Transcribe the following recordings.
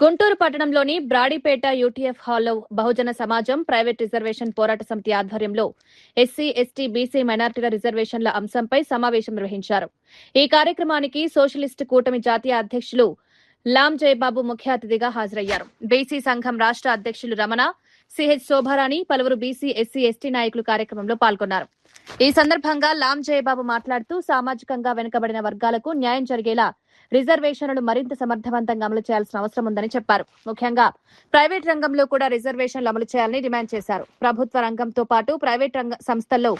గుంటూరు పట్టణంలోని బ్రాడీపేట యూటీఎఫ్ హాల్లో బహుజన సమాజం ప్రైవేట్ రిజర్వేషన్ పోరాట సమితి ఆధ్వర్యంలో ఎస్సీ, ఎస్టీ, బీసీ, మైనార్టీల రిజర్వేషన్ల అంశంపై సమావేశం నిర్వహించారు. ఈ కార్యక్రమానికి సోషలిస్టు కూటమి జాతీయ అధ్యక్షులు లాం జయబాబు ముఖ్య అతిథిగా హాజరయ్యారు. బీసీ సంఘం రాష్ట్ర అధ్యక్షులు రమణ, సిహెచ్ శోభారాణి, పలువురు బీసీ, ఎస్సీ, ఎస్టీ నాయకులు కార్యక్రమంలో పాల్గొన్నారు. ఈ సందర్భంగా లాం జయబాబు మాట్లాడుతూ సామాజికంగా వెనుకబడిన వర్గాలకు న్యాయం జరిగేలా రిజర్వేషన్లను మరింత సమర్థవంతంగా అమలు చేయాల్సిన అవసరం ఉందని చెప్పారు. ముఖ్యంగా ప్రైవేట్ రంగంలో కూడా రిజర్వేషన్లు అమలు చేయాలని డిమాండ్ చేశారు. ప్రభుత్వ రంగంతో పాటు ప్రైవేట్ రంగ సంస్థల్లో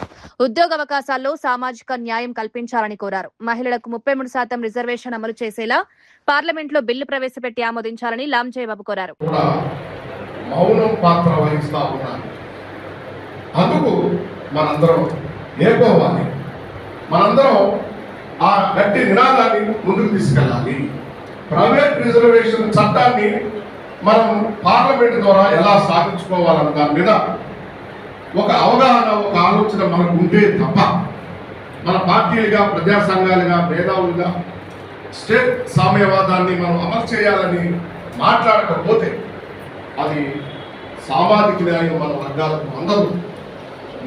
ఉద్యోగావకాశాల్లో సామాజిక న్యాయం కల్పించాలని కోరారు. మహిళలకు 33% రిజర్వేషన్ అమలు చేసేలా పార్లమెంట్లో బిల్లు ప్రవేశపెట్టి ఆమోదించాలని లాం జయబాబు కోరారు. మౌనం పాత్ర వహిస్తా ఉన్నారు. అందుకు మనందరం ఏకోవాలి. మనందరం ఆ గట్టి నినాదాన్ని ముందుకు తీసుకెళ్ళాలి. ప్రైవేట్ రిజర్వేషన్ చట్టాన్ని మనం పార్లమెంట్ ద్వారా ఎలా సాధించుకోవాలన్న దాని మీద ఒక అవగాహన, ఒక ఆలోచన మనకు ఉంటే తప్ప మన పార్టీలుగా, ప్రజా సంఘాలుగా, మేధావులుగా స్టేట్ సామ్యవాదాన్ని మనం అమలు చేయాలని మాట్లాడకపోతే అది సామాజిక న్యాయం మన వర్గాలకు అందరూ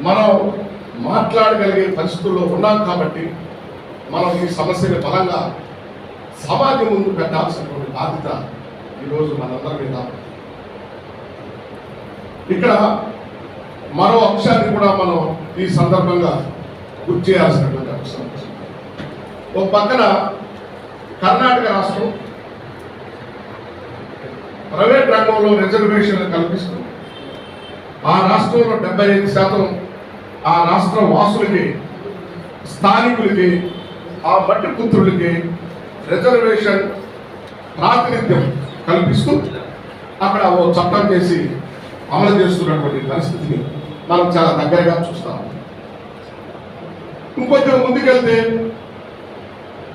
మనం మాట్లాడగలిగే పరిస్థితుల్లో ఉన్నాం. కాబట్టి మనం ఈ సమస్యని బలంగా సమాజం ముందు పెట్టాల్సినటువంటి బాధ్యత ఈరోజు మనందరి మీద. ఇక్కడ మరో అంశాన్ని కూడా మనం ఈ సందర్భంగా గుర్తు చేయాల్సినటువంటి అవసరం. ఒక పక్కన కర్ణాటక రాష్ట్రం ప్రైవేట్ రంగంలో రిజర్వేషన్లు కల్పిస్తూ ఆ రాష్ట్రంలో 75% ఆ రాష్ట్ర వాసులకి, స్థానికులకి, ఆ మట్టి పుత్రులకి రిజర్వేషన్ ప్రాతినిధ్యం కల్పిస్తూ అక్కడ ఓ చట్టం చేసి అమలు చేస్తున్నటువంటి పరిస్థితిని మనం చాలా దగ్గరగా చూస్తాం. ఇంకొంచెం ముందుకెళ్తే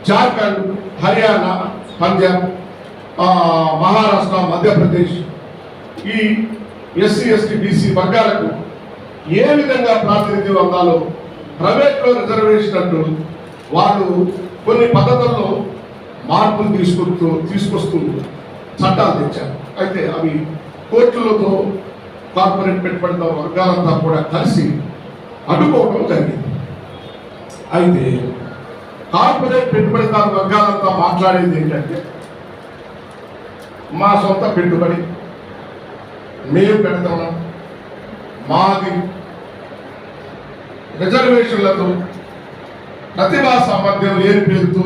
జార్ఖండ్, హర్యానా, పంజాబ్, మహారాష్ట్ర, మధ్యప్రదేశ్ ఈ ఎస్సీ, ఎస్టీ, బీసీ వర్గాలకు ఏ విధంగా ప్రాతినిధ్యం అందాలో ప్రైవేట్లో రిజర్వేషన్ అంటూ వాళ్ళు కొన్ని పద్ధతుల్లో మార్పులు తీసుకొస్తూ చట్టాలు తెచ్చారు. అయితే అవి కోర్టులతో కార్పొరేట్ పెట్టుబడిదారు వర్గాలంతా కూడా కలిసి అడ్డుకోవడం జరిగింది. అయితే కార్పొరేట్ పెట్టుబడిదారు వర్గాలంతా మాట్లాడేది ఏంటంటే, మా సొంత పెట్టుబడి మేము పెడతాం, మాది రిజర్వేషన్లతో ప్రతిభా సామర్థ్యం లేని పేరుతో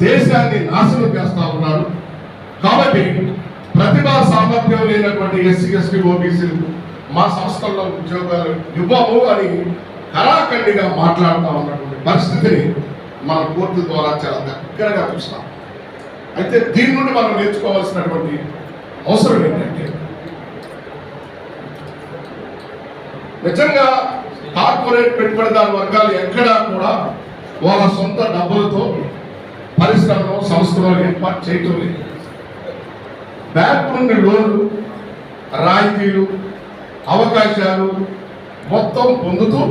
దేశాన్ని నాశనం చేస్తా ఉన్నారు. కాబట్టి ప్రతిభా సామర్థ్యం లేనటువంటి ఎస్సీ, ఎస్టీ, ఓబీసీలకు మా సంస్థల్లో ఉద్యోగాలు ఇవ్వము అని కరాఖండిగా మాట్లాడుతూ ఉన్నటువంటి పరిస్థితిని మన కోర్టు ద్వారా చాలా దగ్గరగా చూస్తాం. అయితే దీని నుండి మనం నేర్చుకోవాల్సినటువంటి అవసరం ఏంటంటే, నిజంగా కార్పొరేట్ పెట్టుబడిదారు వర్గాలు ఎక్కడా కూడా వాళ్ళ సొంత డబ్బులతో పరిశ్రమలు, సంస్థలు ఏర్పాటు చేయటం లేదు. బ్యాంకు నుండి లోన్లు, రాయితీలు, అవకాశాలు మొత్తం పొందుతూ